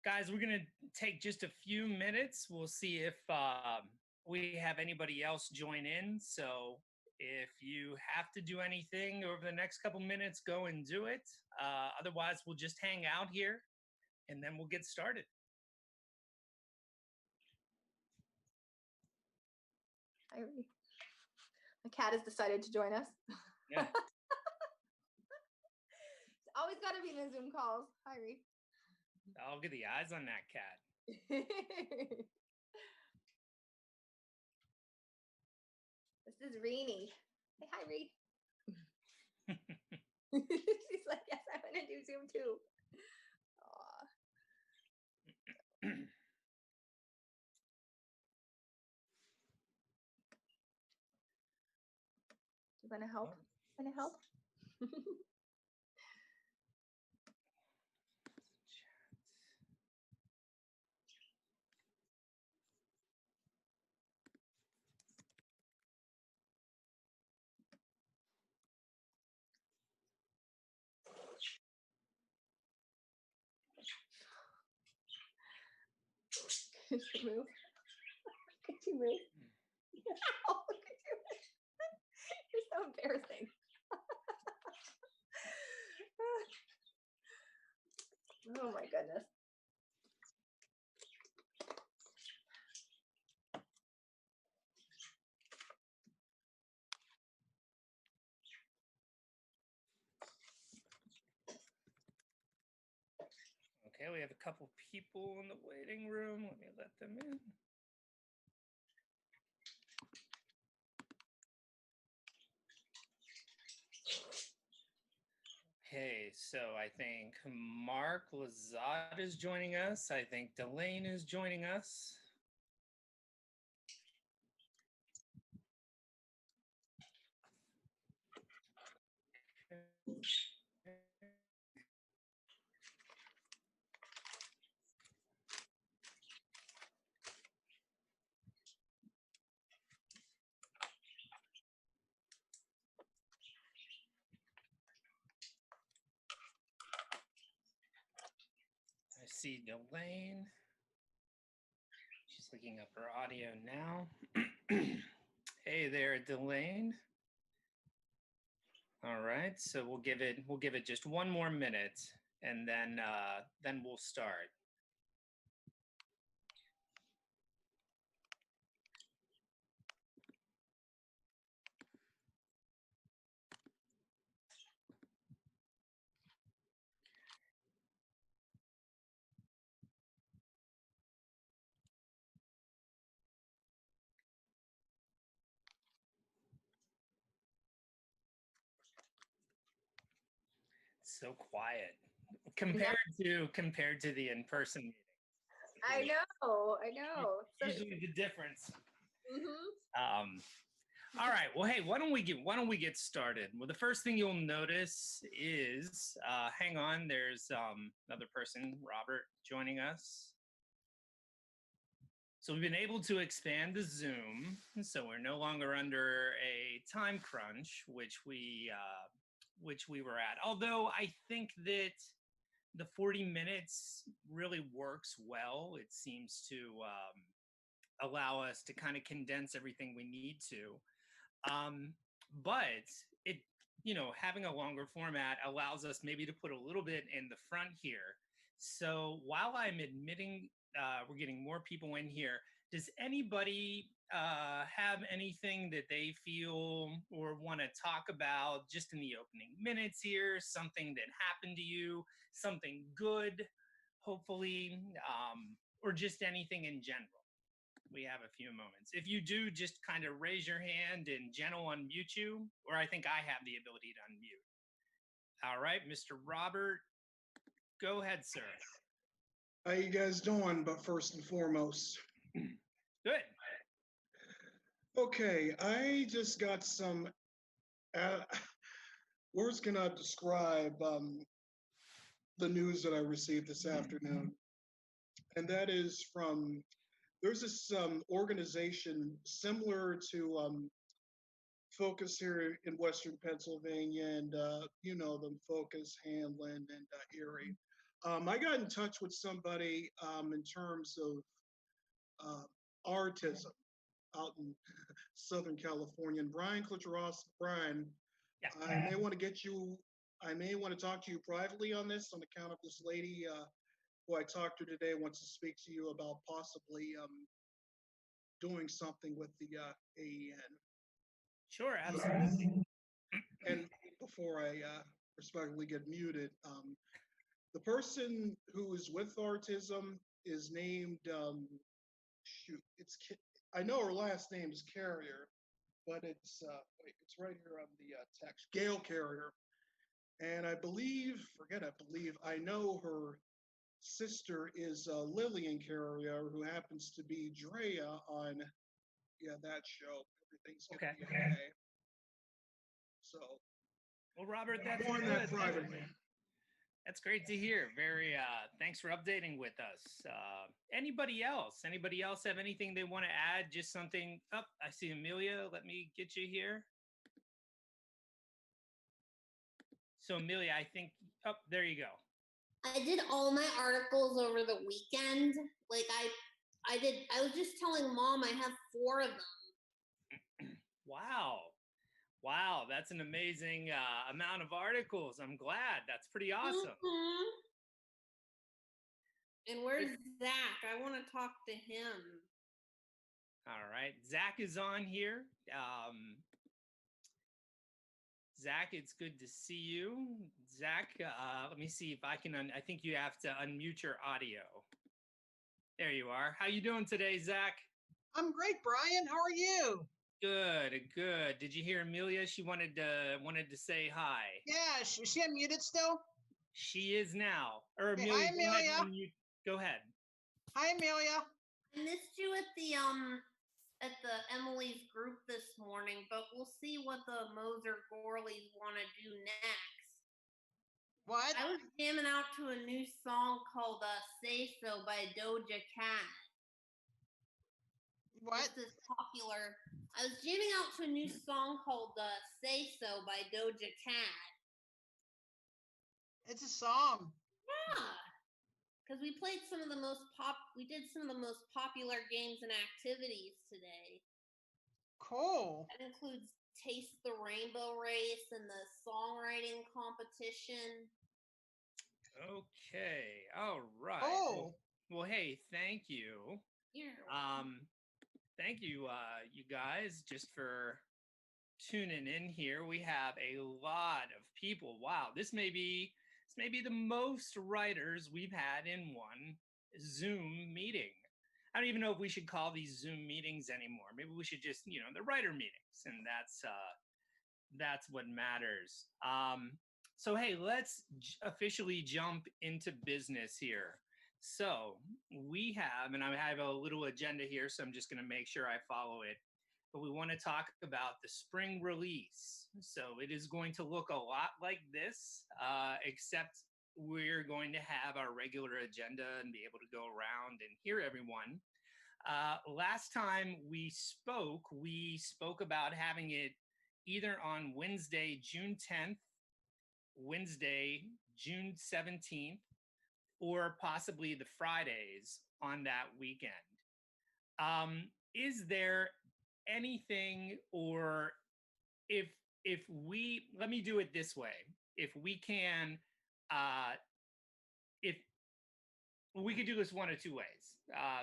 Guys, we're going to take just a few minutes. We'll see if we have anybody else join in. So if you have to do anything over the next couple minutes, go and do it. Otherwise, we'll just hang out here and then we'll get started. Hi, Ree. My cat has decided to join us. Yeah. It's always got to be in the Zoom calls. Hi, Ree. I'll get the eyes on that cat. This is Reenie. Say hi, Ree. She's like, yes, I'm going to do Zoom too. You want to help? Want to help? Could you move? Could you move? Oh, look at you. You're so embarrassing. Oh my goodness. Okay, we have a couple people in the waiting room. Let me let them in. Okay, so I think Mark Lazat is joining us. I think Delane is joining us. I see Delane. She's looking up her audio now. Hey there, Delane. All right, so we'll give it just one more minute, and then we'll start. So quiet compared to the in-person meeting. I know. Usually the difference. Mm-hmm. All right. Well, hey, why don't we get started? Well, the first thing you'll notice is, hang on, there's another person, Robert, joining us. So we've been able to expand the Zoom, so we're no longer under a time crunch, which we were at. Although I think that the 40 minutes really works well. It seems to allow us to kind of condense everything we need to. But it, having a longer format allows us maybe to put a little bit in the front here. So while I'm admitting we're getting more people in here, does anybody have anything that they feel or want to talk about just in the opening minutes here? Something that happened to you, something good, hopefully, or just anything in general? We have a few moments. If you do, just kind of raise your hand and Jen will unmute you, or I think I have the ability to unmute. All right, Mr. Robert, go ahead, sir. How you guys doing? But first and foremost, good. Okay, I just got some. Words cannot describe the news that I received this afternoon, and that is from. There's this organization similar to Focus here in Western Pennsylvania, and you know them, Focus, Hamlin, and Erie. I got in touch with somebody in terms of artism out in Southern California. And Brian Clitteros, Brian, Yeah. I may want to get you, I may want to talk to you privately on this on account of this lady who I talked to today wants to speak to you about possibly doing something with the AEN. Sure, absolutely. And before I respectfully get muted, the person who is with autism is named, shoot, I know her last name is Carrier, but wait, it's right here on the text, Gail Carrier. And I know her sister is Lillian Carrier, who happens to be Drea on, that show. Everything's gonna be okay. So, Well, Robert, that's more on good. that privately. That's great to hear. Very, thanks for updating with us. Anybody else? Anybody else have anything they want to add? Just something. Oh, I see Amelia. Let me get you here. So Amelia, I think, oh, there you go. I did all my articles over the weekend. Like I was just telling Mom I have 4 of them. Wow. Wow, that's an amazing amount of articles. I'm glad. That's pretty awesome. Mm-hmm. And where's Zach? I want to talk to him. All right. Zach is on here. Zach, it's good to see you. Zach, let me see if I can, I think you have to unmute your audio. There you are. How you doing today, Zach? I'm great, Brian. How are you? Good, good. Did you hear Amelia? She wanted to say hi. Yeah, is she unmuted still? She is now. Or Okay, Amelia, hi, Amelia. Go ahead. Hi, Amelia. I missed you at the Emily's group this morning, but we'll see what the Moser Gorleys want to do next. What? I was jamming out to a new song called Say So by Doja Cat. What? This is popular. I was jamming out to a new song called Say So by Doja Cat. It's a song. Yeah. Because we did some of the most popular games and activities today. Cool. That includes Taste the Rainbow Race and the songwriting competition. Okay. All right. Oh. Well, hey, thank you. Thank you, you guys, just for tuning in here. We have a lot of people. Wow, this may be the most writers we've had in one Zoom meeting. I don't even know if we should call these Zoom meetings anymore. Maybe we should just, the writer meetings, and that's what matters. So hey, let's officially jump into business here. So we have, and I have a little agenda here, so I'm just going to make sure I follow it. But we want to talk about the spring release. So it is going to look a lot like this, except we're going to have our regular agenda and be able to go around and hear everyone. Last time we spoke about having it either on Wednesday, June 10th, Wednesday, June 17th, or possibly the Fridays on that weekend. Is there anything, or if we, let me do it this way, if we can, if we could do this one of 2 ways.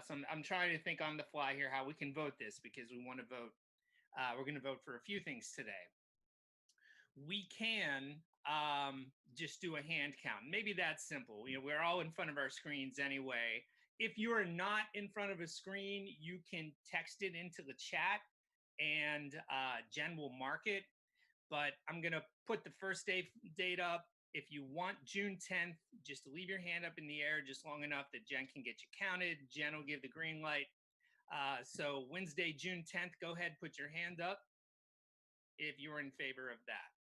So I'm trying to think on the fly here how we can vote this, because we want to vote. We're going to vote for a few things today. We can just do a hand count. Maybe that's simple. We're all in front of our screens anyway. If you're not in front of a screen, you can text it into the chat, and Jen will mark it. But I'm going to put the first date up. If you want June 10th, just leave your hand up in the air just long enough that Jen can get you counted. Jen will give the green light. So Wednesday, June 10th, go ahead, put your hand up if you're in favor of that.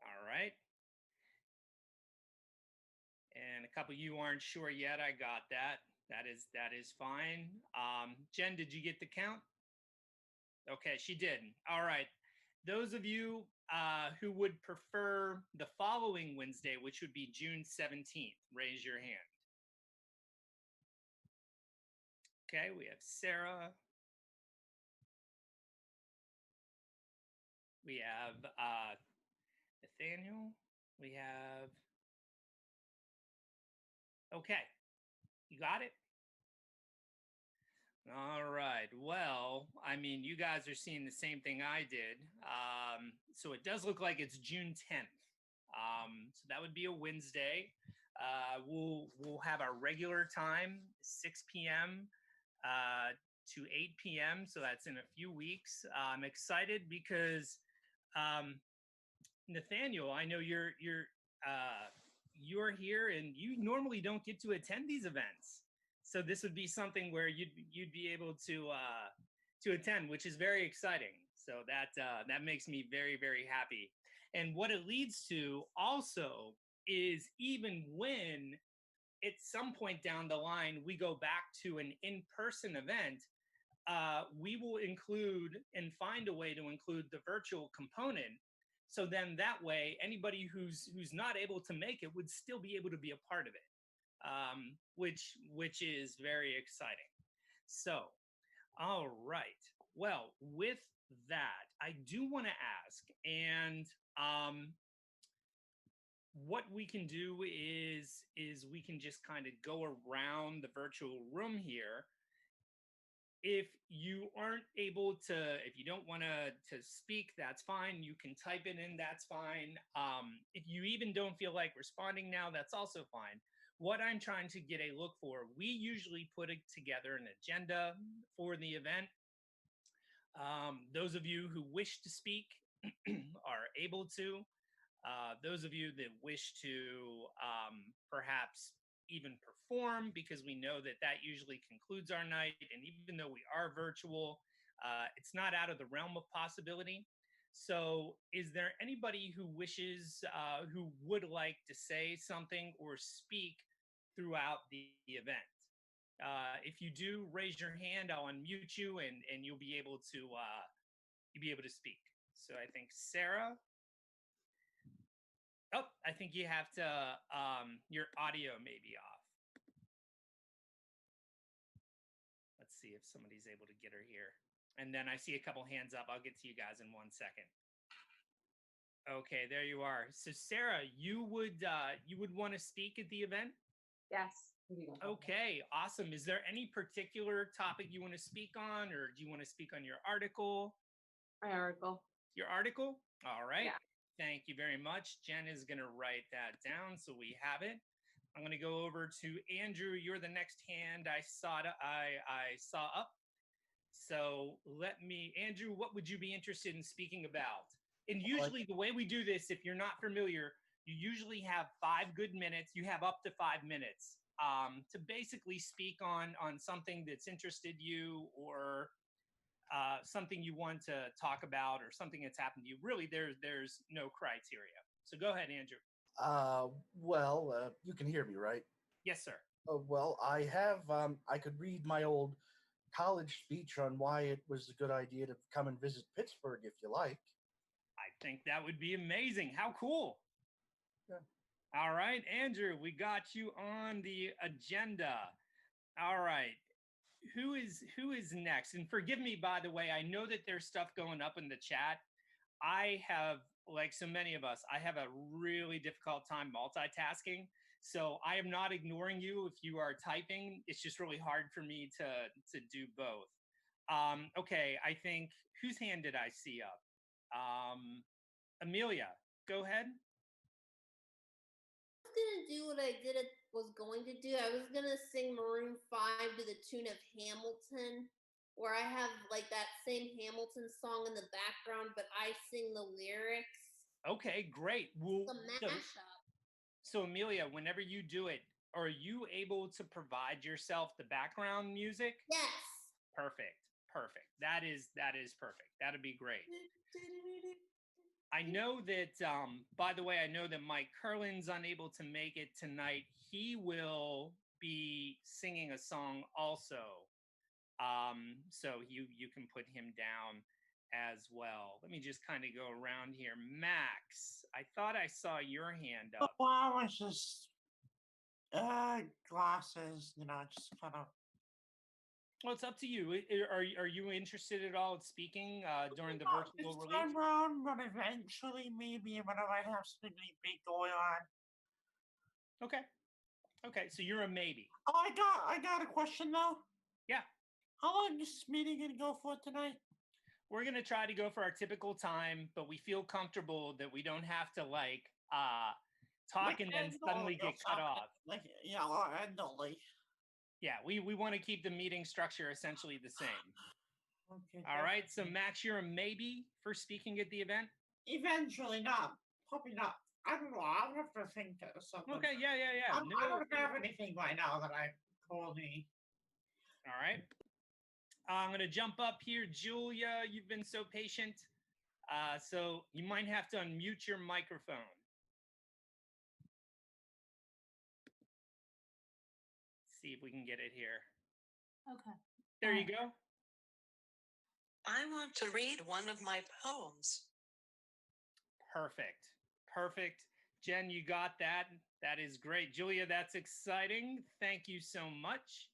All right. And a couple of you aren't sure yet. I got that. That is fine. Jen, did you get the count? Okay, she did. All right. Those of you who would prefer the following Wednesday, which would be June 17th, raise your hand. Okay, we have Sarah. We have Nathaniel. We have. Okay, you got it? All right. Well, I mean, you guys are seeing the same thing I did. So it does look like it's June 10th. So that would be a Wednesday. We'll have our regular time, 6 p.m. To 8 p.m. So that's in a few weeks. I'm excited because Nathaniel, I know you're here and you normally don't get to attend these events. So this would be something where you'd be able to attend, which is very exciting. So that makes me very, very happy. And what it leads to also is even when at some point down the line we go back to an in-person event, we will include and find a way to include the virtual component. So then that way, anybody who's not able to make it would still be able to be a part of it, which is very exciting. So, all right. Well, with that, I do want to ask, and what we can do is we can just kind of go around the virtual room here. If you aren't able to, if you don't want to speak, that's fine. You can type it in, that's fine. If you even don't feel like responding now, that's also fine. What I'm trying to get a look for, we usually put together an agenda for the event. Those of you who wish to speak are able to. Those of you that wish to perhaps even perform, because we know that that usually concludes our night. And even though we are virtual, it's not out of the realm of possibility. So is there anybody who wishes, who would like to say something or speak throughout the event? If you do, raise your hand. I'll unmute you, and you'll be able to speak. So I think Sarah. Oh, I think you have to. Your audio may be off. Let's see if somebody's able to get her here. And then I see a couple hands up. I'll get to you guys in 1 second. Okay, there you are. So Sarah, you would want to speak at the event? Yes. Okay, awesome. Is there any particular topic you want to speak on, or do you want to speak on your article? My article. Your article? All right. Yeah. Thank you very much. Jen is going to write that down so we have it. I'm going to go over to Andrew. You're the next hand I saw up. So Andrew, what would you be interested in speaking about? And usually the way we do this, if you're not familiar, you usually have 5 good minutes. You have up to 5 minutes to basically speak on something that's interested you, or something you want to talk about, or something that's happened to you. Really, there's no criteria. So go ahead, Andrew. You can hear me, right? Yes, sir. I could read my old college speech on why it was a good idea to come and visit Pittsburgh if you like. I think that would be amazing. How cool. Yeah. All right, Andrew, we got you on the agenda. All right. Who is next? And forgive me, by the way, I know that there's stuff going up in the chat. I have, like so many of us, I have a really difficult time multitasking. So I am not ignoring you if you are typing. It's just really hard for me to do both. Okay, I think, whose hand did I see up? Amelia, go ahead. I was gonna do what I was going to do. I was gonna sing Maroon 5 to the tune of Hamilton, where I have like that same Hamilton song in the background, but I sing the lyrics. Okay, great. Well, It's a mashup. So Amelia, whenever you do it, are you able to provide yourself the background music? Yes. Perfect. That is perfect. That'd be great. I know that, by the way, I know that Mike Curlin's unable to make it tonight. He will be singing a song also So you can put him down as well. Let me just kind of go around here. Max, I thought I saw your hand up. Well, I was just glasses, just kind of. Well, it's up to you. Are you interested at all in speaking during the Not virtual this release? time round, but eventually, maybe whenever I have something big going on. Okay. Okay, so you're a maybe. Oh, I got a question though. Yeah. How long is this meeting gonna go for tonight? We're gonna try to go for our typical time, but we feel comfortable that we don't have to talk and then suddenly get cut off. Or endlessly. Yeah, we want to keep the meeting structure essentially the same. Okay. All right, so Max, you're a maybe for speaking at the event? Eventually, not. Probably not. I don't know. I'll have to think of something. Okay, yeah. I don't have anything right now that I told me. All right. I'm going to jump up here. Julia, you've been so patient. So you might have to unmute your microphone. See if we can get it here. Okay. There you go. I want to read one of my poems. Perfect. Jen, you got that. That is great. Julia, that's exciting. Thank you so much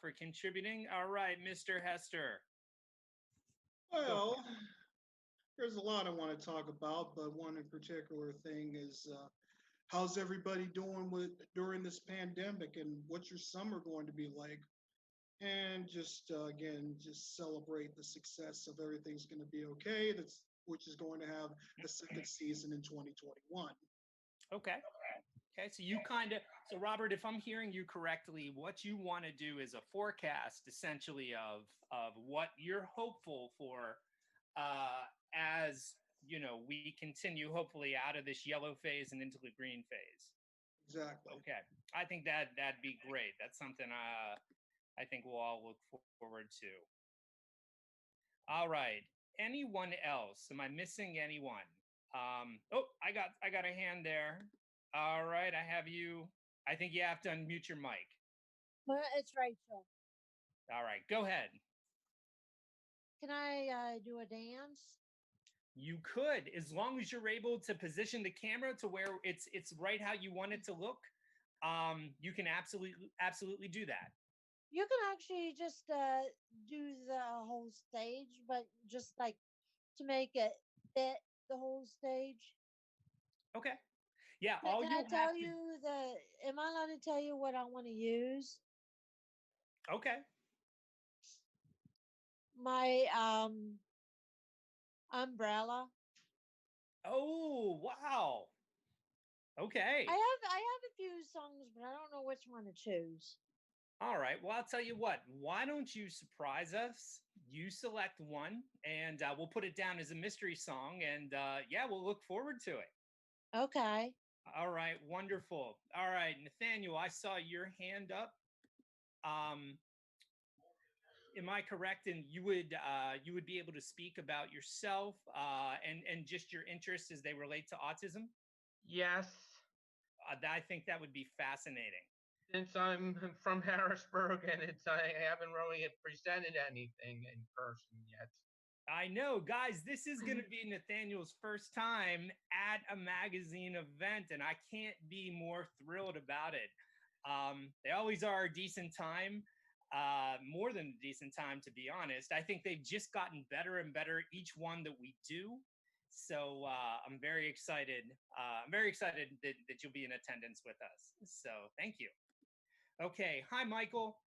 for contributing. All right, Mr. Hester. Well, there's a lot I want to talk about, but one in particular thing is how's everybody doing during this pandemic, and what's your summer going to be like? And just again, just celebrate the success of everything's going to be okay. Which is going to have a second season in 2021. Okay, so Robert, if I'm hearing you correctly, what you want to do is a forecast essentially of what you're hopeful for as we continue hopefully out of this yellow phase and into the green phase. Exactly. Okay, I think that'd be great. That's something I think we'll all look forward to. All right. Anyone else? Am I missing anyone? I got a hand there. All right, I have you. I think you have to unmute your mic. Well, it's Rachel. All right, go ahead. Can I do a dance? You could, as long as you're able to position the camera to where it's right how you want it to look. You can absolutely do that. You can actually just do the whole stage, but just like to make it fit the whole stage. Okay. Yeah. Can I tell you am I allowed to tell you what I want to use? Okay. My umbrella. Oh, wow. Okay. I have a few songs, but I don't know which one to choose. All right. Well, I'll tell you what. Why don't you surprise us? You select one, and we'll put it down as a mystery song. And we'll look forward to it. Okay. All right. Wonderful. All right, Nathaniel, I saw your hand up. Am I correct? And you would be able to speak about yourself and just your interests as they relate to autism? Yes. I think that would be fascinating. Since I'm from Harrisburg and I haven't really presented anything in person yet. I know, guys, this is going to be Nathaniel's first time at a magazine event, and I can't be more thrilled about it. They always are a decent time, more than a decent time, to be honest. I think they've just gotten better and better each one that we do. So I'm very excited. I'm very excited that you'll be in attendance with us. So thank you. Okay. Hi, Michael.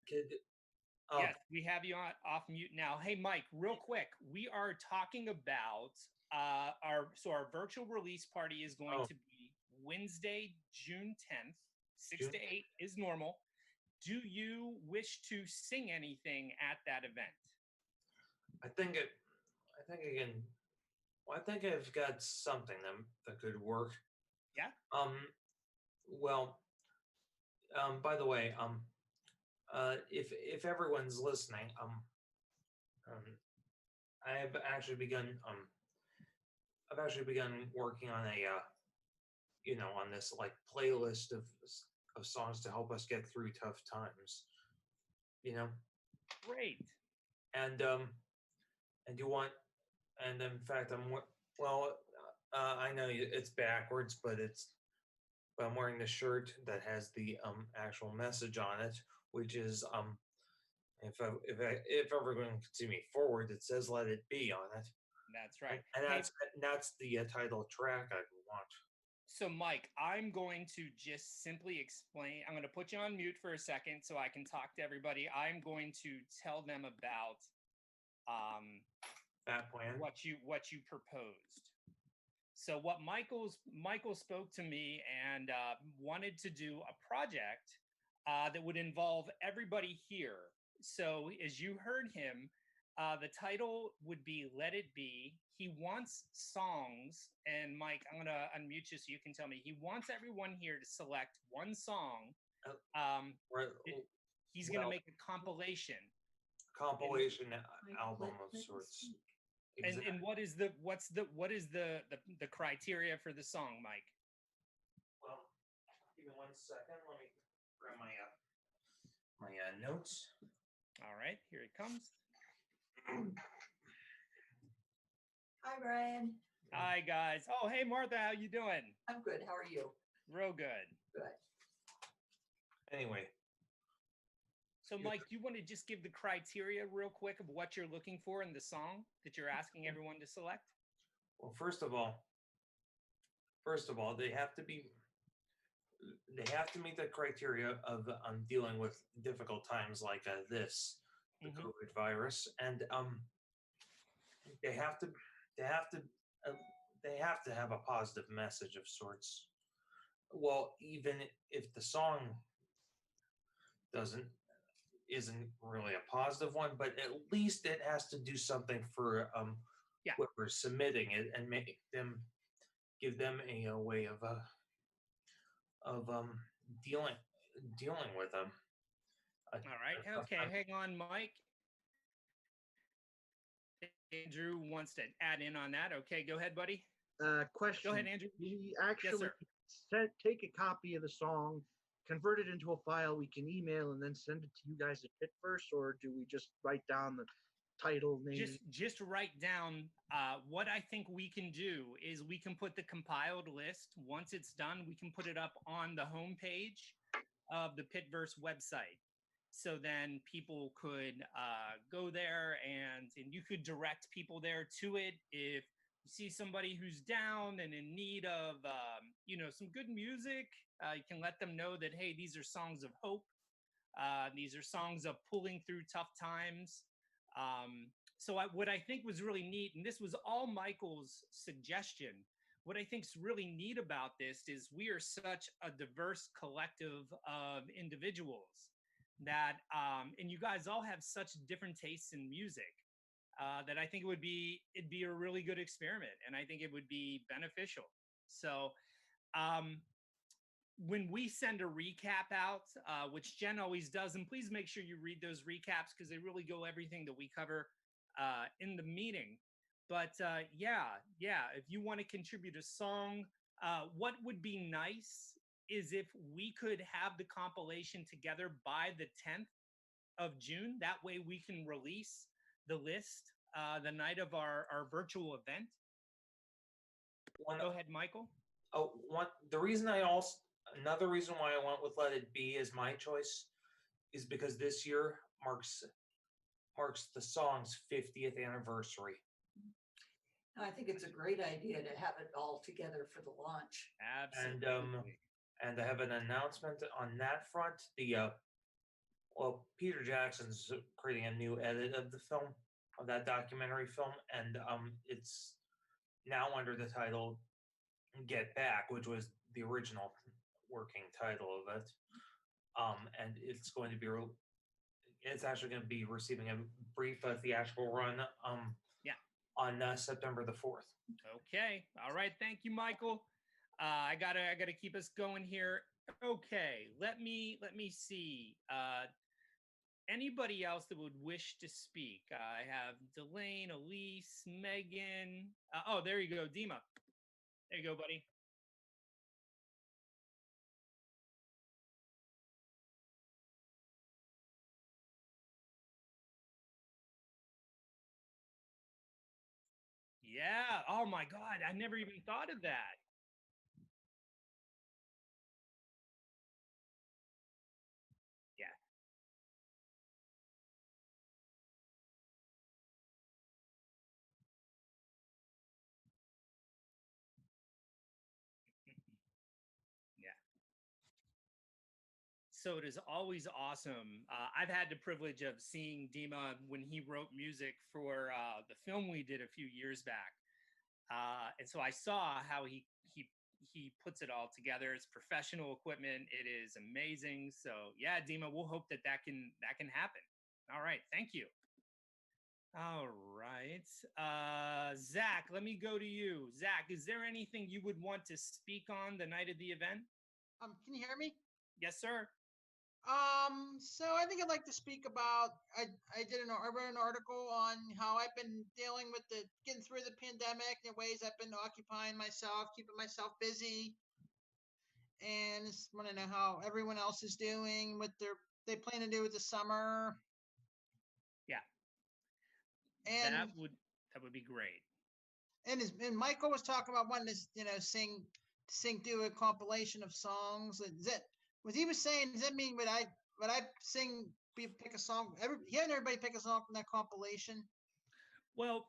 Yes, we have you off mute now. Hey, Mike, real quick. We are talking about our virtual release party is going to be Wednesday, June 10th, 6 to 8 is normal. Do you wish to sing anything at that event? I think I've got something that could work. Yeah. By the way, if everyone's listening, I've actually begun working on on this like playlist of songs to help us get through tough times. you know, Great. and you want, and in fact, well, I know it's backwards, but I'm wearing the shirt that has the actual message on it, which is if everyone can see me forward, it says "Let It Be" on it. That's right. And Hey, that's the title track I want. so Mike, I'm going to just simply explain. I'm going to put you on mute for a second so I can talk to everybody. I'm going to tell them about That plan. what you proposed. So what Michael spoke to me and wanted to do a project that would involve everybody here. So as you heard him, the title would be "Let It Be." He wants songs, and Mike, I'm gonna unmute you so you can tell me. He wants everyone here to select one song. He's gonna make a compilation. Compilation album of sorts. Exactly. And what is the criteria for the song, Mike? Well, give me 1 second. Let me grab my notes. All right, here it comes. Hi, Brian. Hi, guys. Oh, hey, Martha, how you doing? I'm good. How are you? Real good. Good. Anyway. So, Mike, do you want to just give the criteria real quick of what you're looking for in the song that you're asking everyone to select? Well, first of all, they have to meet the criteria of dealing with difficult times like this, the COVID virus, and they have to have a positive message of sorts. Well, even if the song isn't really a positive one, but at least it has to do something for whoever's submitting it and give them a way of dealing with them. All right. Okay, hang on, Mike. Andrew wants to add in on that. Okay, go ahead, buddy. Question. Go ahead, Andrew. We actually take a copy of the song, convert it into a file we can email, and then send it to you guys at Pittverse, or do we just write down the title name? Just write down what I think we can do is we can put the compiled list. Once it's done, we can put it up on the homepage of the Pittverse website. So then people could go there and you could direct people there to it. If you see somebody who's down and in need of, some good music, you can let them know that, hey, these are songs of hope. These are songs of pulling through tough times. So what I think was really neat, and this was all Michael's suggestion, what I think is really neat about this is we are such a diverse collective of individuals that, and you guys all have such different tastes in music, that I think it'd be a really good experiment, and I think it would be beneficial. So when we send a recap out, which Jen always does, and please make sure you read those recaps because they really go everything that we cover in the meeting. But if you want to contribute a song, what would be nice is if we could have the compilation together by the 10th of June. That way we can release the list the night of our virtual event. Go ahead, Michael. Another reason why I went with "Let It Be" as my choice is because this year marks the song's 50th anniversary. I think it's a great idea to have it all together for the launch. Absolutely. And I have an announcement on that front. Peter Jackson's creating a new edit of the film, of that documentary film, and it's now under the title "Get Back," which was the original working title of it. And it's actually going to be receiving a brief theatrical run on September the 4th. Okay. All right. Thank you, Michael. I gotta keep us going here. Okay. Let me see. Anybody else that would wish to speak? I have Delane, Elise, Megan. There you go, Dima. There you go, buddy. Yeah. Oh my God. I never even thought of that. Yeah. Yeah. So it is always awesome. I've had the privilege of seeing Dima when he wrote music for the film we did a few years back, and so I saw how he puts it all together. It's professional equipment. It is amazing. So yeah, Dima, we'll hope that that can happen. All right, thank you. All right, Zach, let me go to you. Zach, is there anything you would want to speak on the night of the event? Can you hear me? Yes, sir. So I think I'd like to speak about, I wrote an article on how I've been dealing with getting through the pandemic, the ways I've been occupying myself, keeping myself busy. And just want to know how everyone else is doing, what they plan to do with the summer. Yeah. And that would be great. And Michael was talking about wanting to do a compilation of songs. Is that what he was saying? Does that mean would I sing, pick a song? Everybody pick a song from that compilation? Well,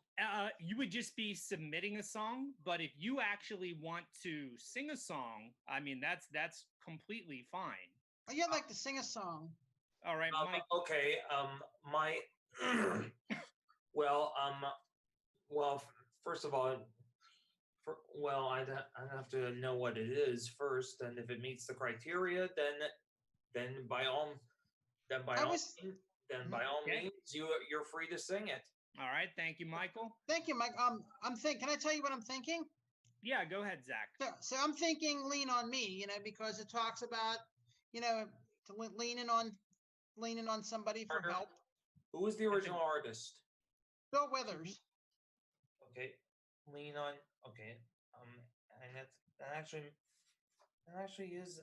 you would just be submitting a song, but if you actually want to sing a song, I mean that's completely fine. Oh, yeah, I'd like to sing a song. All right, Mike. Okay. My well, first of all, I'd have to know what it is first, and if it meets the criteria, then by all means, you're free to sing it. All right, thank you, Michael. Thank you, Mike. Can I tell you what I'm thinking? Yeah, go ahead, Zach. So I'm thinking "Lean on Me," because it talks about, leaning on somebody for help. Who was the original artist? Bill Withers. Okay, lean on. Okay, and that actually is.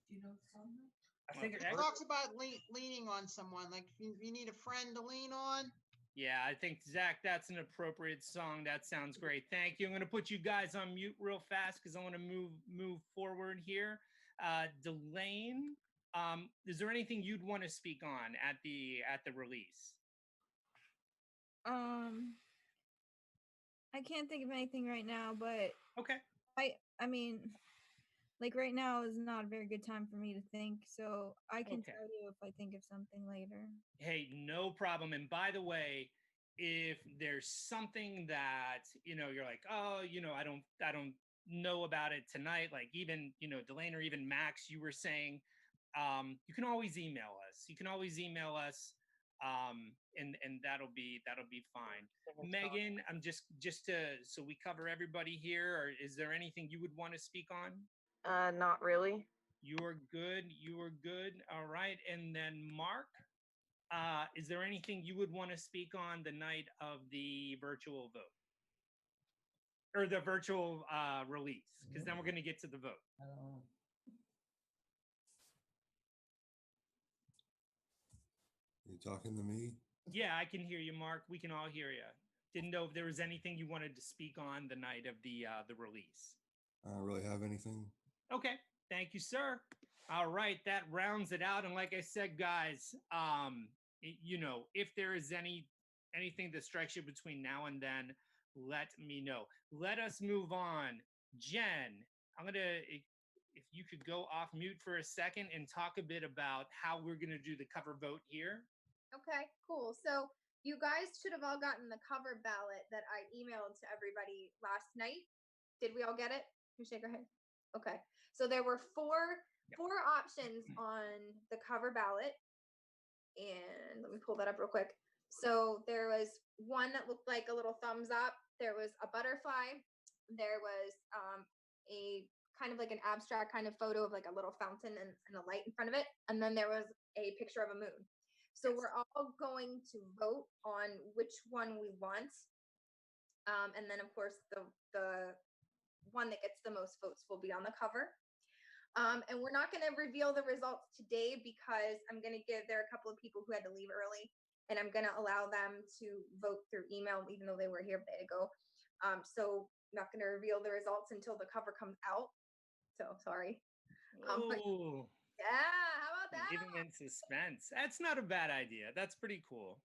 Do you know the song? I think it talks about leaning on someone, like you need a friend to lean on. Yeah, I think, Zach, that's an appropriate song. That sounds great. Thank you. I'm going to put you guys on mute real fast because I want to move forward here. Delane, is there anything you'd want to speak on at the release? I can't think of anything right now, but okay. I mean, like right now is not a very good time for me to think, so I can tell you if I think of something later. Hey, no problem. And by the way, if there's something that, you're like, oh, I don't know about it tonight, like even, Delane or even Max, you were saying, you can always email us. And that'll be fine. Megan, I'm just so we cover everybody here, or is there anything you would want to speak on? Not really. You are good. All right. And then Mark, is there anything you would want to speak on the night of the virtual vote? Or the virtual release? Because then we're going to get to the vote. You talking to me? Yeah, I can hear you, Mark. We can all hear you. Didn't know if there was anything you wanted to speak on the night of the release. I don't really have anything. Okay, thank you, sir. All right, that rounds it out. And like I said, guys, if there is anything that strikes you between now and then, let me know. Let us move on. Jen, if you could go off mute for a second and talk a bit about how we're going to do the cover vote here. Okay, cool. So you guys should have all gotten the cover ballot that I emailed to everybody last night. Did we all get it? You shake our head. Okay. So there were four options on the cover ballot. And let me pull that up real quick. So there was one that looked like a little thumbs up. There was a butterfly. There was a kind of like an abstract kind of photo of like a little fountain and a light in front of it. And then there was a picture of a moon. So we're all going to vote on which one we want. And then, of course, the one that gets the most votes will be on the cover. And we're not going to reveal the results today because there are a couple of people who had to leave early. and I'm gonna allow them to vote through email, even though they were here a minute ago. So I'm not gonna reveal the results until the cover comes out. So sorry. But Ooh, yeah, how about that? leaving in suspense. That's not a bad idea. That's pretty cool.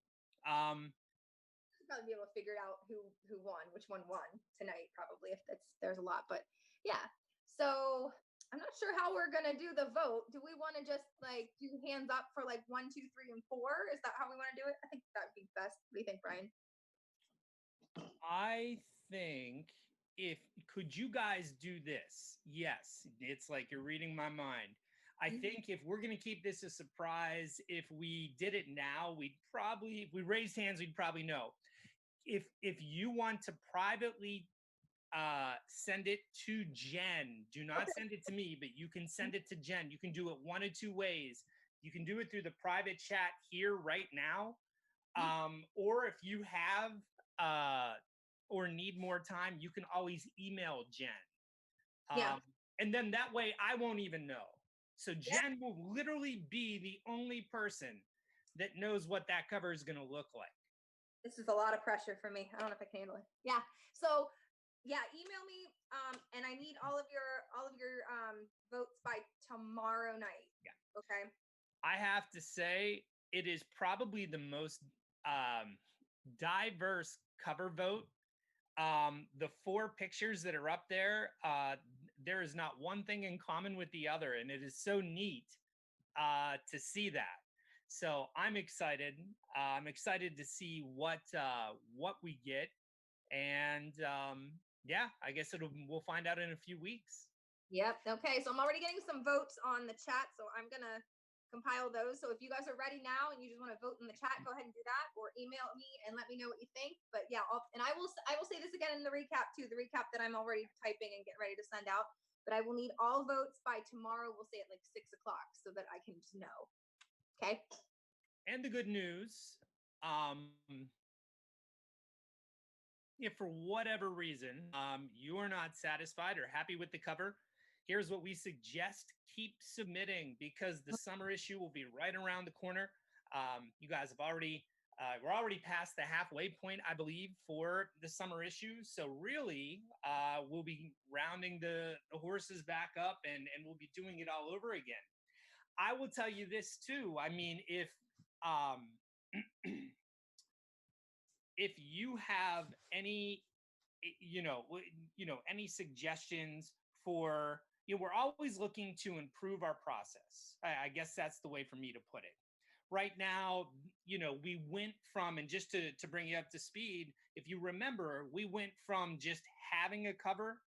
Probably be able to figure out who won, which one won tonight, probably, if there's a lot. But yeah, so I'm not sure how we're gonna do the vote. Do we want to just like do hands up for like 1, 2, 3, and 4? Is that how we want to do it? I think that would be best. What do you think, Brian? I think if could you guys do this? Yes, it's like you're reading my mind. I think if we're gonna keep this a surprise, if we did it now, we'd probably, if we raised hands, we'd probably know. If you want to privately send it to Jen, do not send it to me, but you can send it to Jen. You can do it one of two ways. You can do it through the private chat here right now, or if you have or need more time, you can always email Jen. Yeah. And then that way I won't even know. So Jen will literally be the only person that knows what that cover is going to look like. This is a lot of pressure for me. I don't know if I can handle it. Yeah. So yeah, email me. And I need all of your votes by tomorrow night. Yeah. Okay. I have to say, it is probably the most diverse cover vote. The 4 pictures that are up there, there is not one thing in common with the other, and it is so neat to see that. So I'm excited. I'm excited to see what we get, and yeah, I guess we'll find out in a few weeks. Yep. Okay. So I'm already getting some votes on the chat, so I'm gonna compile those. So if you guys are ready now and you just want to vote in the chat, go ahead and do that, or email me and let me know what you think. But yeah, and I will say this again in the recap too, the recap that I'm already typing and getting ready to send out. But I will need all votes by tomorrow. We'll say at like 6 o'clock so that I can just know. Okay. And the good news, if for whatever reason you are not satisfied or happy with the cover, here's what we suggest: keep submitting, because the summer issue will be right around the corner. You guys have already, we're already past the halfway point, I believe, for the summer issue. So really, we'll be rounding the horses back up, and we'll be doing it all over again. I will tell you this too. I mean, if if you have any, any suggestions for, we're always looking to improve our process. I guess that's the way for me to put it. Right now, we went from, and just to bring you up to speed, if you remember, we went from just having a cover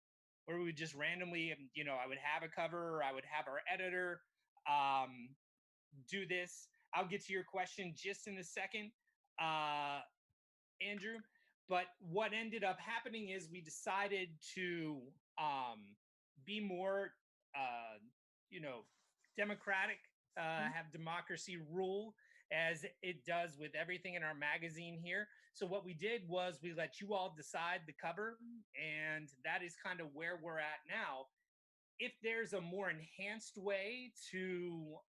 where we would just randomly, I would have a cover, or I would have our editor do this. I'll get to your question just in a second, Andrew. But what ended up happening is we decided to be more, democratic, have democracy rule as it does with everything in our magazine here. So what we did was we let you all decide the cover, and that is kind of where we're at now. If there's a more enhanced way to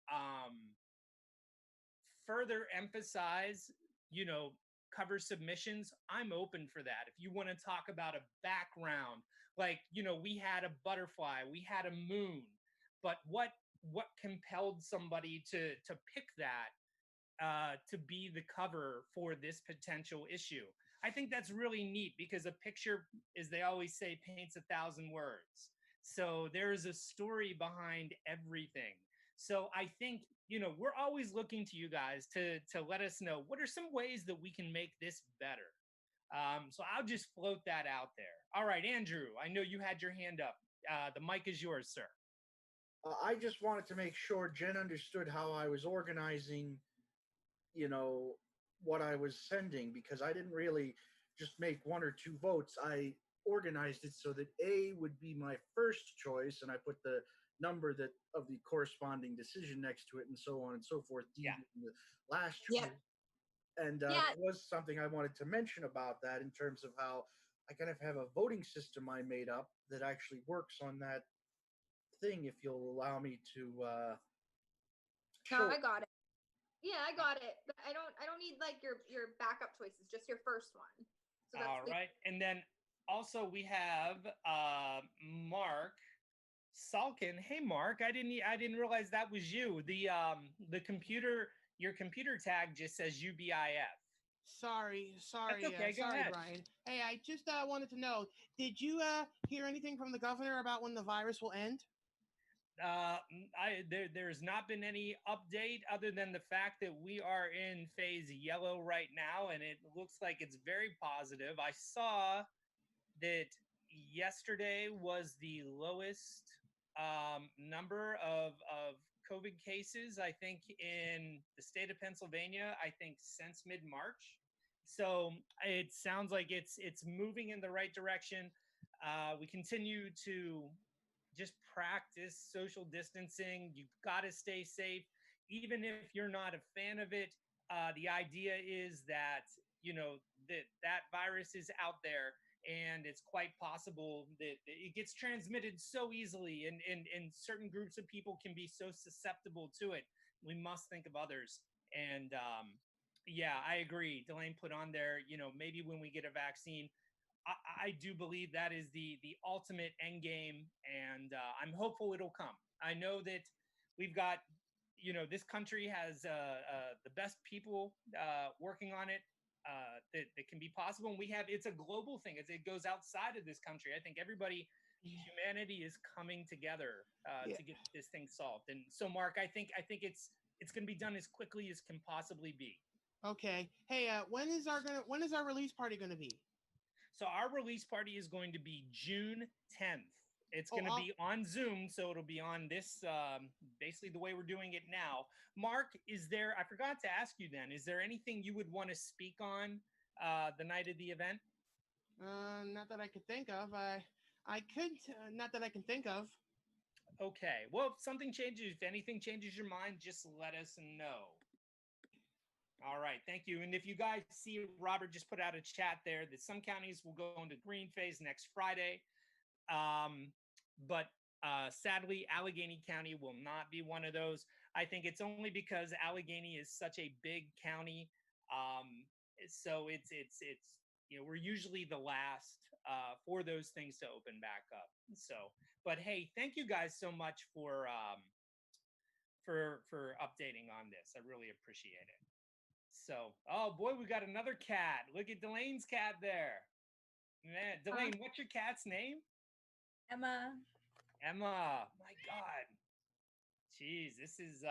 further emphasize, cover submissions, I'm open for that. If you want to talk about a background, like, we had a butterfly, we had a moon, but what compelled somebody to pick that to be the cover for this potential issue? I think that's really neat, because a picture, as they always say, paints 1,000 words. So there's a story behind everything. So I think, we're always looking to you guys to let us know what are some ways that we can make this better. So I'll just float that out there. All right, Andrew, I know you had your hand up. The mic is yours, sir. I just wanted to make sure Jen understood how I was organizing, what I was sending, because I didn't really just make 1 or 2 votes. I organized it so that A would be my first choice, and I put the number that of the corresponding decision next to it, and so on and so forth. D in the last choice. Yeah. And there was something I wanted to mention about that, in terms of how I kind of have a voting system I made up that actually works on that thing, if you'll allow me to no, I got it. Yeah, I got it. But I don't need like your backup choices, just your first one. So that's All right. And then also we have Mark Salkin. Hey Mark, I didn't realize that was you. The computer, your computer tag just says UBIF. Sorry, okay, go sorry, ahead. Brian. Hey, I just wanted to know, did you hear anything from the governor about when the virus will end? There's not been any update other than the fact that we are in phase yellow right now, and it looks like it's very positive. I saw that yesterday was the lowest number of COVID cases, I think, in the state of Pennsylvania, I think since mid-March. So it sounds like it's moving in the right direction. We continue to just practice social distancing. You've got to stay safe. Even if you're not a fan of it, the idea is that, you know, that virus is out there, and it's quite possible that it gets transmitted so easily, and certain groups of people can be so susceptible to it. We must think of others. And yeah, I agree. Delane put on there, you know, maybe when we get a vaccine, I do believe that is the ultimate end game, and I'm hopeful it'll come. I know that we've got, you know, this country has the best people working on it that can be possible, and we have, it's a global thing. It goes outside of this country. I think everybody, humanity is coming together to get this thing solved. And so, Mark, I think it's going to be done as quickly as can possibly be. Okay. Hey, when is our release party gonna be? So our release party is going to be June 10th. It's going to be on Zoom, so it'll be on this, basically the way we're doing it now. Mark, I forgot to ask you then, is there anything you would want to speak on the night of the event? Not that I could think of. I could, not that I can think of. Okay. Well, if something changes, if anything changes your mind, just let us know. All right, thank you. And if you guys see, Robert just put out a chat there that some counties will go into green phase next Friday. But sadly, Allegheny County will not be one of those. I think it's only because Allegheny is such a big county. So it's you know, we're usually the last for those things to open back up. So, but hey, thank you guys so much for updating on this. I really appreciate it. So, oh boy, we got another cat. Look at Delane's cat there. Man, Delane, what's your cat's name? Emma. Emma. My God. Jeez, this is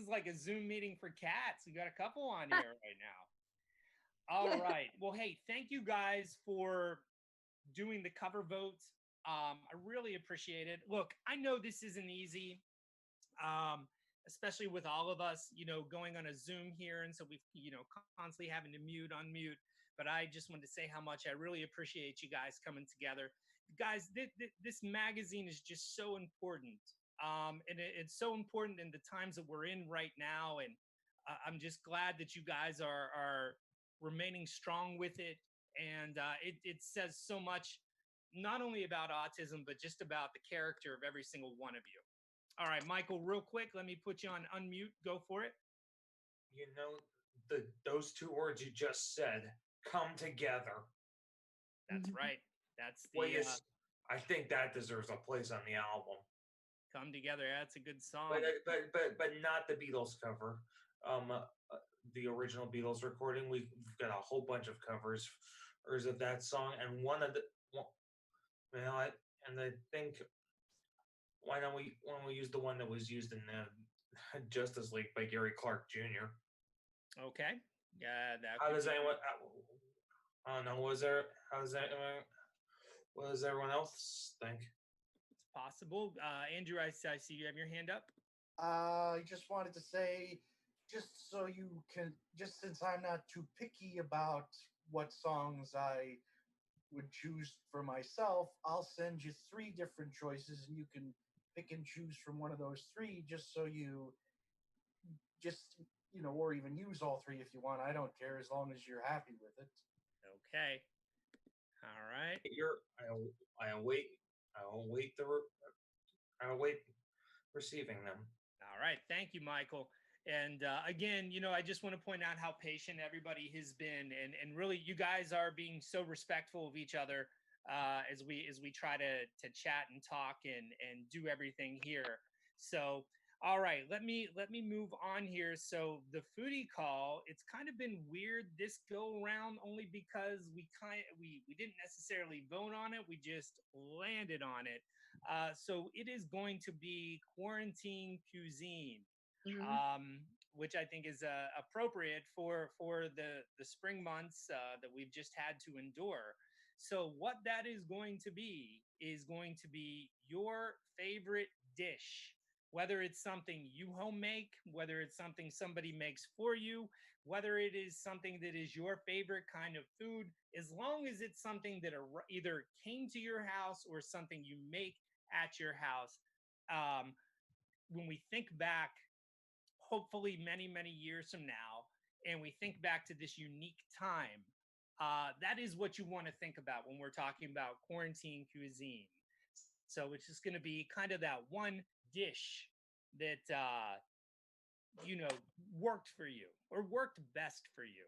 like a Zoom meeting for cats. We got a couple on here right now. All right. Well, hey, thank you guys for doing the cover votes. I really appreciate it. Look, I know this isn't easy. Especially with all of us, you know, going on a Zoom here. And so we've, you know, constantly having to mute, unmute. But I just wanted to say how much I really appreciate you guys coming together. Guys, this magazine is just so important. And it's so important in the times that we're in right now. And I'm just glad that you guys are remaining strong with it. And it says so much, not only about autism, but just about the character of every single one of you. All right, Michael, real quick, let me put you on unmute. Go for it. You know, those two words you just said, come together. That's right. That's the. Well, I think that deserves a place on the album. Come Together. That's a good song. But not the Beatles cover. The original Beatles recording. We've got a whole bunch of covers of that song, and one of the. Well, I think. Why don't we use the one that was used in Justice League by Gary Clark Jr.? Okay. Yeah. How does anyone? I don't know. How does that? What does everyone else think? It's possible. Andrew, I see you have your hand up. I just wanted to say, just so you can, just since I'm not too picky about what songs I would choose for myself, I'll send you 3 different choices, and you can pick and choose from one of those 3, just so you know, or even use all 3 if you want. I don't care, as long as you're happy with it. Okay. All right. I await receiving them. All right. Thank you, Michael. And again, I just want to point out how patient everybody has been, and really, you guys are being so respectful of each other as we try to chat and talk and do everything here. So, all right, let me move on here. So the foodie call, it's kind of been weird this go around, only because we didn't necessarily vote on it. We just landed on it. So it is going to be quarantine cuisine, which I think is appropriate for the spring months that we've just had to endure. So what that is going to be your favorite dish, whether it's something you home make, whether it's something somebody makes for you, whether it is something that is your favorite kind of food, as long as it's something that either came to your house or something you make at your house. When we think back, hopefully many, many years from now, and we think back to this unique time, that is what you want to think about when we're talking about quarantine cuisine. So it's just going to be kind of that one dish that, worked for you or worked best for you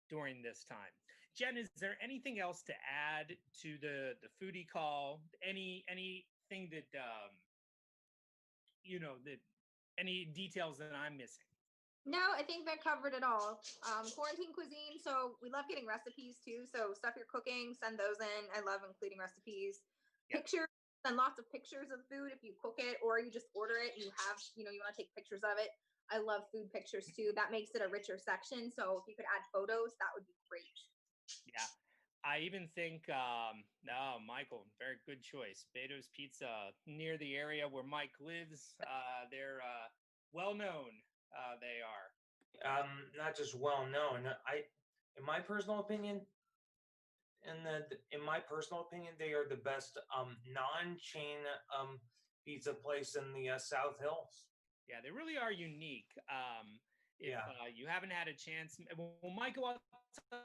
during this time. Jen, is there anything else to add to the foodie call? Anything that, that any details that I'm missing? No, I think that covered it all. Quarantine cuisine. So we love getting recipes too. So stuff you're cooking, send those in. I love including recipes. Yep. Pictures, send lots of pictures of food if you cook it or you just order it. You have, you want to take pictures of it. I love food pictures too. That makes it a richer section. So if you could add photos, that would be great. Yeah. I even think, Michael, very good choice. Beto's Pizza, near the area where Mike lives. They're well known. They are. Not just well known. In my personal opinion, they are the best non-chain pizza place in the South Hills. Yeah, they really are unique. If you haven't had a chance, well, Michael, I'll tell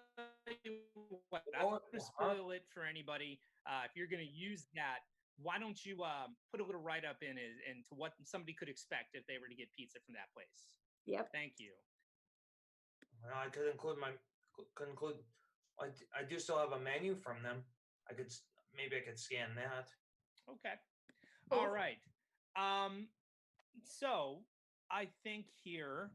you what, I don't want to spoil it for anybody. If you're going to use that, why don't you put a little write-up in to what somebody could expect if they were to get pizza from that place? Yep. Thank you. Well, I could include I do still have a menu from them. Maybe I could scan that. Okay. All right. So I think here,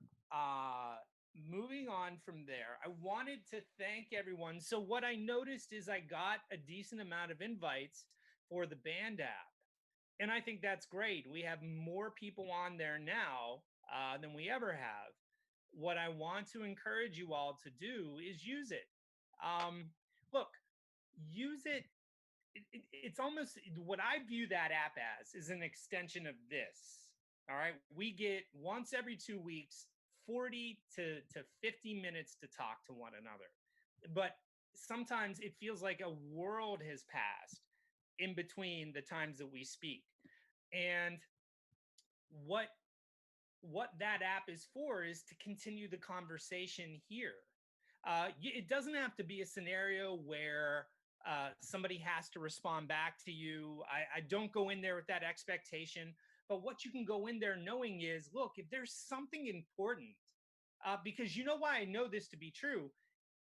moving on from there, I wanted to thank everyone. So what I noticed is I got a decent amount of invites for the band app. And I think that's great. We have more people on there now than we ever have. What I want to encourage you all to do is use it. Look, use it. It's almost what I view that app as is an extension of this. All right. We get once every 2 weeks, 40 to 50 minutes to talk to one another. But sometimes it feels like a world has passed in between the times that we speak. And what that app is for is to continue the conversation here. It doesn't have to be a scenario where somebody has to respond back to you. I don't go in there with that expectation. But what you can go in there knowing is, look, if there's something important, because you know why I know this to be true,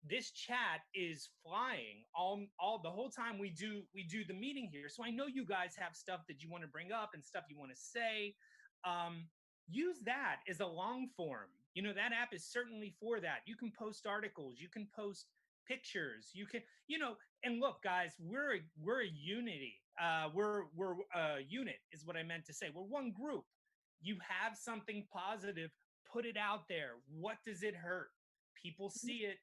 this chat is flying all the whole time we do the meeting here. So I know you guys have stuff that you want to bring up and stuff you want to say. Use that as a long form. That app is certainly for that. You can post articles, you can post pictures, you can, and look, guys, we're a unity. We're a unit is what I meant to say. We're one group. You have something positive, put it out there. What does it hurt? People see it.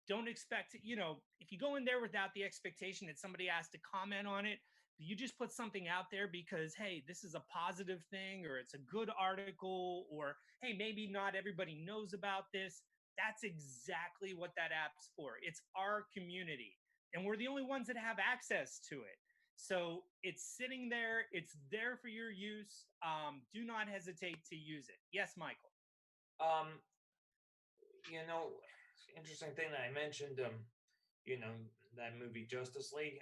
Don't expect, if you go in there without the expectation that somebody has to comment on it, you just put something out there because, hey, this is a positive thing, or it's a good article, or, hey, maybe not everybody knows about this. That's exactly what that app's for. It's our community, and we're the only ones that have access to it. So it's sitting there. It's there for your use. Do not hesitate to use it. Yes, Michael. Interesting thing that I mentioned, that movie Justice League.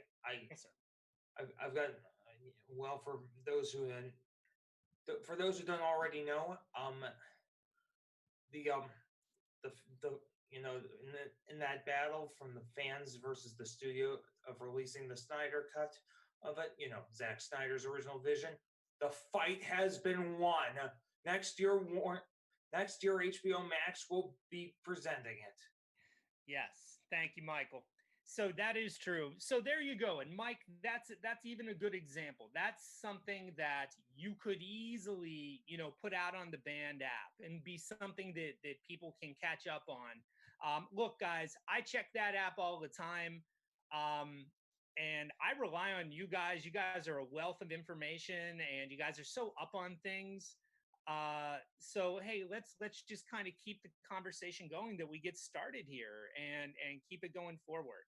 Yes, sir. I've got, for those who for those who don't already know, the the you know in that battle from the fans versus the studio of releasing the Snyder cut of it, Zack Snyder's original vision, the fight has been won. Next year, HBO Max will be presenting it. Yes, thank you, Michael. So that is true. So there you go. And Mike, that's even a good example. That's something that you could easily, put out on the band app and be something that people can catch up on. Look, guys, I check that app all the time. And I rely on you guys. You guys are a wealth of information and you guys are so up on things. So hey, let's just kind of keep the conversation going that we get started here and keep it going forward.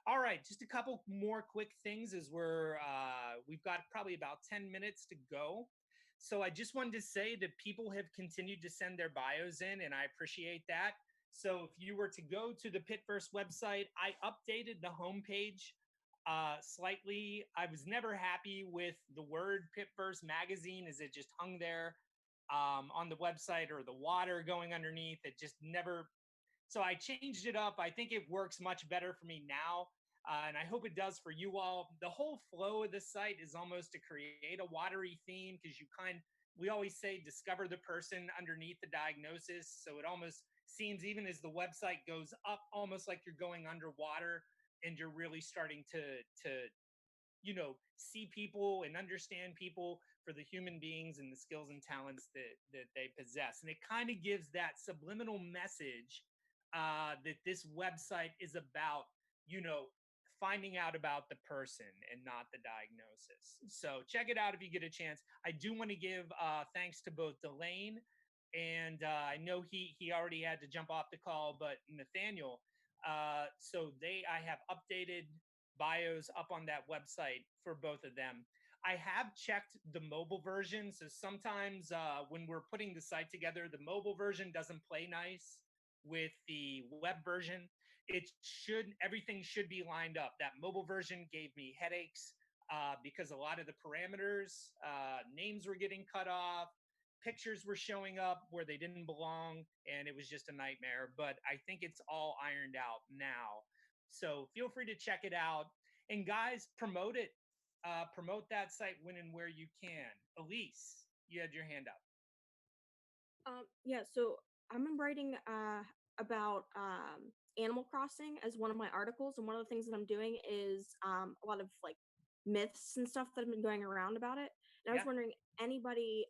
All right, just a couple more quick things as we've got probably about 10 minutes to go. So I just wanted to say that people have continued to send their bios in, and I appreciate that. So if you were to go to the Pittverse website, I updated the homepage slightly. I was never happy with the word Pittverse Magazine as it just hung there on the website, or the water going underneath. It just never. So I changed it up. I think it works much better for me now. And I hope it does for you all. The whole flow of the site is almost to create a watery theme, because we always say discover the person underneath the diagnosis. So it almost seems, even as the website goes up, almost like you're going underwater and you're really starting to see people and understand people for the human beings and the skills and talents that they possess. And it kind of gives that subliminal message that this website is about, finding out about the person and not the diagnosis. So check it out if you get a chance. I do want to give thanks to both Delane and I know he already had to jump off the call, but Nathaniel. So I have updated bios up on that website for both of them. I have checked the mobile version. So sometimes when we're putting the site together, the mobile version doesn't play nice with the web version. Everything should be lined up. That mobile version gave me headaches because a lot of the parameters, names were getting cut off, pictures were showing up where they didn't belong, and it was just a nightmare. But I think it's all ironed out now. So feel free to check it out. And guys, promote it. Promote that site when and where you can. Elise, you had your hand up. Yeah, so I'm writing about Animal Crossing as one of my articles, and one of the things that I'm doing is a lot of like myths and stuff that have been going around about it. And I was wondering if anybody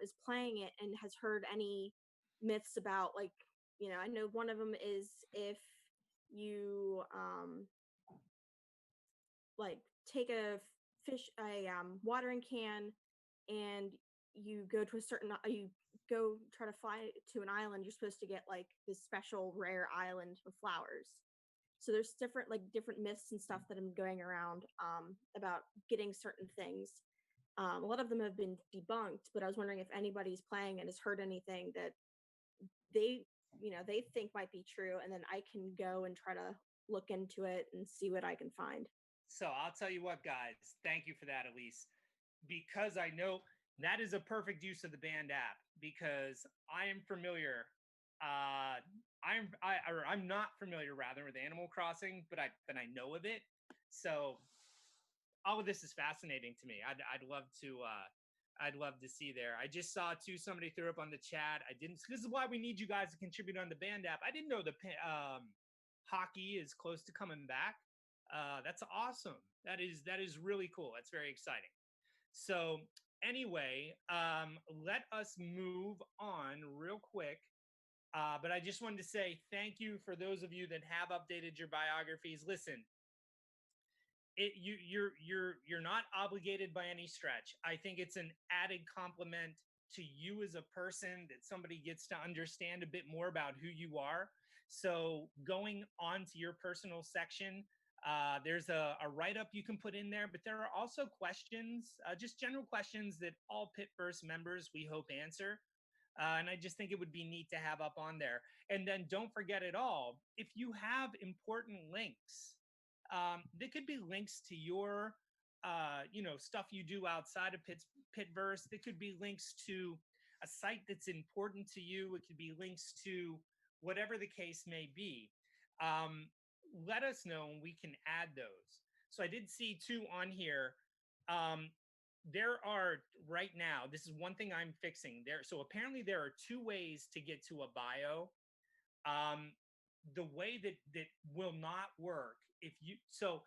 is playing it and has heard any myths about, like, I know one of them is if you like take a watering can and you go to you go try to fly to an island, you're supposed to get like this special rare island of flowers. So there's different myths and stuff that have been going around about getting certain things. A lot of them have been debunked, but I was wondering if anybody's playing and has heard anything that they think might be true, and then I can go and try to look into it and see what I can find. So I'll tell you what, guys, thank you for that, Elise, because I know that is a perfect use of the band app, because I am familiar. I'm not familiar rather with Animal Crossing, but I know of it. So all of this is fascinating to me. I'd love to see there. I just saw too, somebody threw up on the chat. This is why we need you guys to contribute on the band app. I didn't know the hockey is close to coming back. That's awesome. That is really cool. That's very exciting. So anyway, let us move on real quick. But I just wanted to say thank you for those of you that have updated your biographies. Listen, you're not obligated by any stretch. I think it's an added compliment to you as a person that somebody gets to understand a bit more about who you are. So going on to your personal section, there's a write-up you can put in there, but there are also questions, just general questions that all Pittverse members, we hope, answer. And I just think it would be neat to have up on there. And then don't forget at all, if you have important links, there could be links to your, stuff you do outside of Pittverse. It could be links to a site that's important to you. It could be links to whatever the case may be. Let us know and we can add those. So I did see 2 on here. There are right now, this is one thing I'm fixing there. So apparently there are 2 ways to get to a bio. The way that will not work if you, so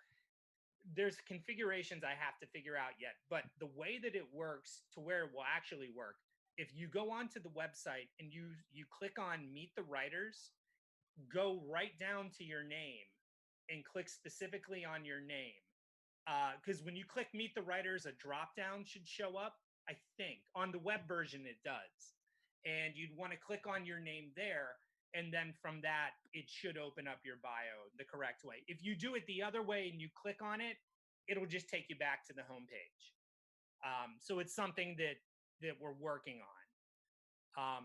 there's configurations I have to figure out yet, but the way that it works to where it will actually work, if you go onto the website and you click on Meet the Writers, go right down to your name and click specifically on your name. Because when you click Meet the Writers, a drop down should show up, I think. On the web version, it does. And you'd want to click on your name there. And then from that, it should open up your bio the correct way. If you do it the other way and you click on it, it'll just take you back to the homepage. So it's something that we're working on.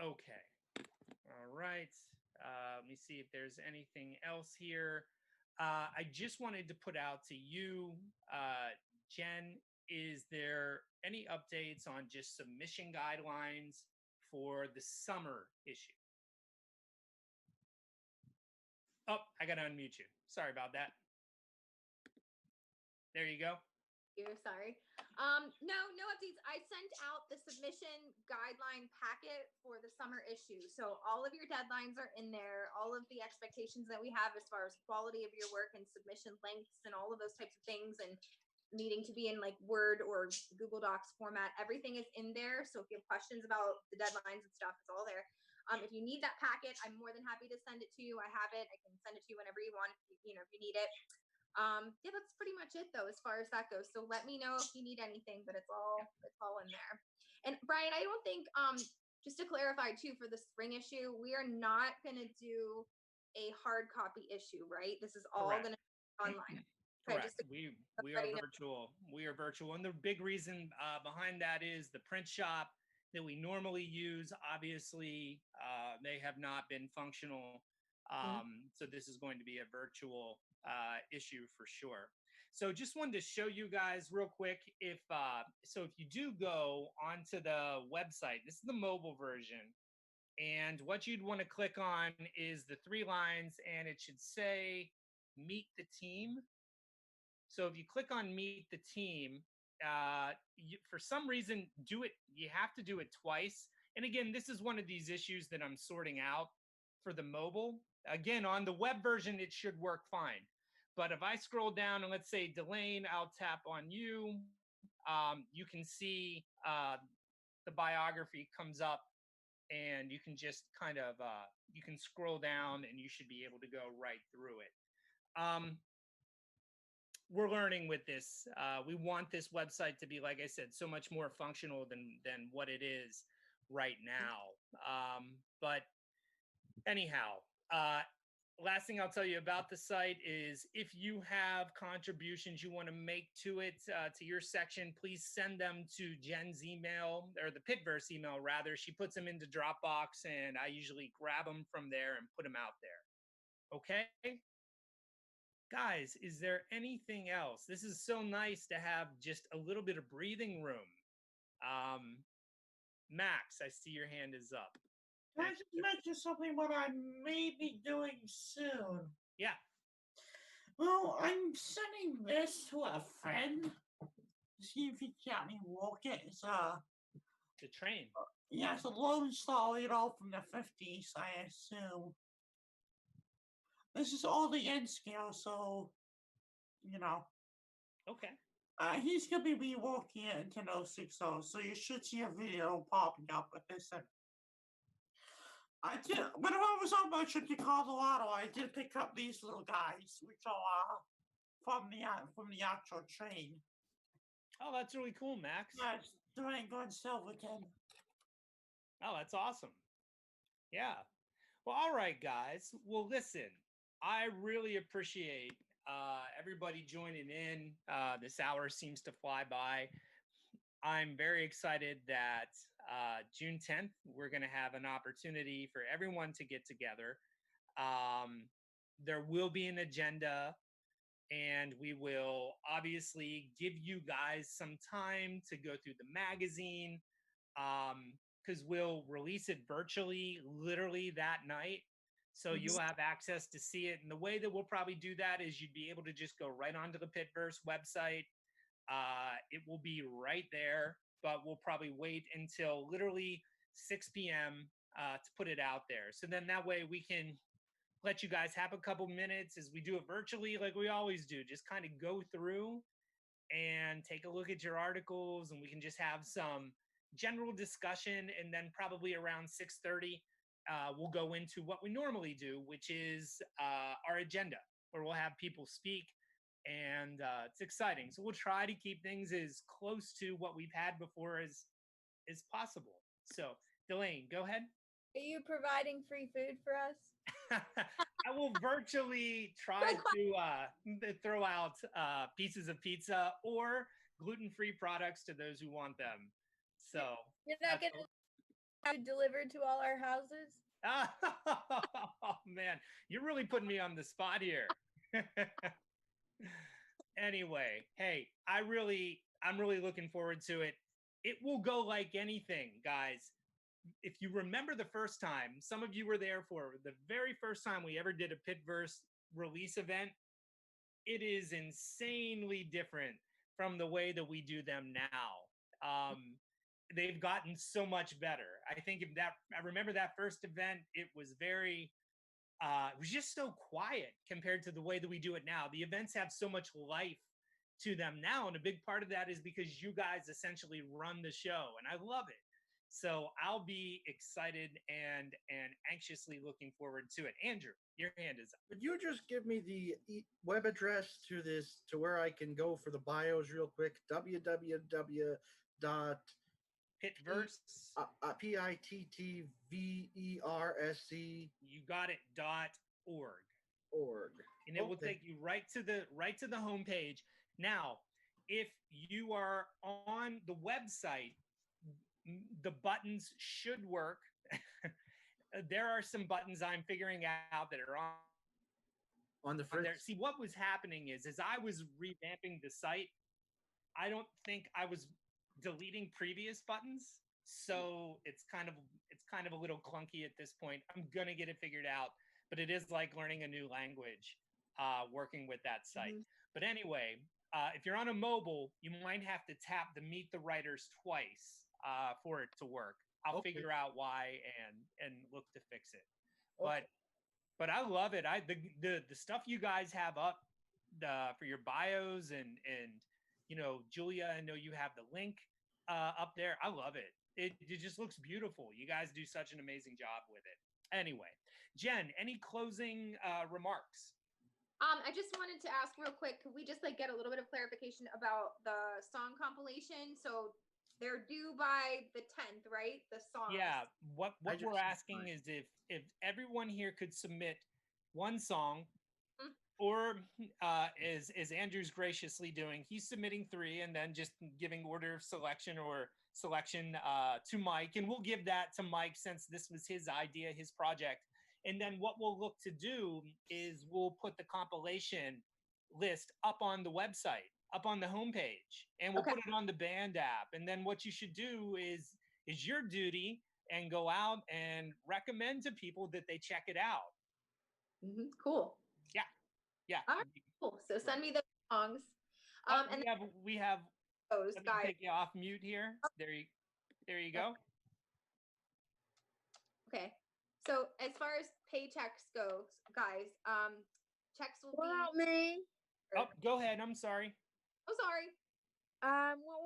Okay. All right. Let me see if there's anything else here. I just wanted to put out to you, Jen, is there any updates on just submission guidelines for the summer issue? Oh, I got to unmute you. Sorry about that. There you go. You're sorry. No updates. I sent out the submission guideline packet for the summer issue. So all of your deadlines are in there, all of the expectations that we have as far as quality of your work and submission lengths and all of those types of things, and needing to be in like Word or Google Docs format. Everything is in there. So if you have questions about the deadlines and stuff, it's all there. If you need that packet, I'm more than happy to send it to you. I have it. I can send it to you whenever you want, if you need it. Yeah, that's pretty much it though, as far as that goes. So let me know if you need anything, but it's all in there. And Brian, I don't think, just to clarify too, for the spring issue, we are not going to do a hard copy issue, right? This is all going to be online. Okay, Correct. We are virtual. We are virtual. And the big reason behind that is the print shop that we normally use, obviously, they have not been functional. So this is going to be a virtual issue for sure. So just wanted to show you guys real quick, if you do go onto the website, this is the mobile version, and what you'd want to click on is the 3 lines, and it should say Meet the Team. So if you click on Meet the Team, for some reason, you have to do it twice. And again, this is one of these issues that I'm sorting out for the mobile. Again, on the web version, it should work fine. But if I scroll down and let's say Delane, I'll tap on you. You can see the biography comes up, and you can just kind of, you can scroll down and you should be able to go right through it. We're learning with this. We want this website to be, like I said, so much more functional than what it is right now. But anyhow, last thing I'll tell you about the site is if you have contributions you want to make to it, to your section, please send them to Jen's email, or the Pittverse email rather. She puts them into Dropbox and I usually grab them from there and put them out there. Okay? Guys, is there anything else? This is so nice to have just a little bit of breathing room. Max, I see your hand is up. Can I just mention something what I may be doing soon? Yeah. Well, I'm sending this to a friend to see if he can help me walk it. It's the train. Yeah, it's a Lone Star from the 50s, I assume. This is all the N scale, so Okay. He's gonna be rewalking it into 060, so you should see a video popping up with this. I did, when I was on my trip to Colorado, I did pick up these little guys, which are from the actual train. Oh, that's really cool, Max. Yes, Durango and Silverton. Oh, that's awesome. Yeah. Well, all right, guys. Well, listen, I really appreciate everybody joining in. This hour seems to fly by. I'm very excited that June 10th, we're going to have an opportunity for everyone to get together. There will be an agenda. and we will obviously give you guys some time to go through the magazine, because we'll release it virtually literally that night. So you'll have access to see it. And the way that we'll probably do that is you'd be able to just go right onto the Pittverse website. It will be right there, but we'll probably wait until literally 6 p.m. To put it out there. So then that way we can let you guys have a couple minutes as we do it virtually like we always do. Just kind of go through and take a look at your articles, and we can just have some general discussion. And then probably around 6:30, we'll go into what we normally do, which is our agenda, where we'll have people speak, and it's exciting. So we'll try to keep things as close to what we've had before as possible. So, Delane, go ahead. Are you providing free food for us? I will virtually try to throw out pieces of pizza or gluten-free products to those who want them. So you're not going to have it delivered to all our houses? Oh man, you're really putting me on the spot here. Anyway, hey, I'm really looking forward to it. It will go like anything, guys. If you remember the first time, some of you were there for the very first time we ever did a Pittverse release event. It is insanely different from the way that we do them now. They've gotten so much better. I remember that first event, it was very, it was just so quiet compared to the way that we do it now. The events have so much life to them now. And a big part of that is because you guys essentially run the show, and I love it. So I'll be excited and anxiously looking forward to it. Andrew, your hand is up. Would you just give me the web address to where I can go for the bios real quick? www. Pittverse. Pittverse. You got it. .org. Org. And it will take you right to the homepage. Now, if you are on the website, the buttons should work. There are some buttons I'm figuring out that are on the front there. See, what was happening is as I was revamping the site, I don't think I was deleting previous buttons, so it's kind of a little clunky at this point. I'm gonna get it figured out, but it is like learning a new language, working with that site. But anyway, if you're on a mobile, you might have to tap the Meet the Writers twice for it to work. I'll figure out why and look to fix it. But I love it. The stuff you guys have up for your bios and Julia, I know you have the link up there. I love it. It just looks beautiful. You guys do such an amazing job with it. Anyway, Jen, any closing remarks? I just wanted to ask real quick, could we just get a little bit of clarification about the song compilation? So they're due by the 10th, right? The songs. Yeah. What we're asking is if everyone here could submit one song, or as Andrew's graciously doing, he's submitting 3 and then just giving order of selection to Mike, and we'll give that to Mike since this was his idea, his project. And then what we'll look to do is we'll put the compilation list up on the website, up on the homepage, and we'll put it on the band app. And then what you should do is your duty and go out and recommend to people that they check it out. Cool. Yeah. All right, cool. So send me the songs. And we have those guys. Take you off mute here. There you go. Okay. So as far as paychecks goes, guys, checks will What be. about me? Oh, go ahead. I'm sorry. Oh, sorry. What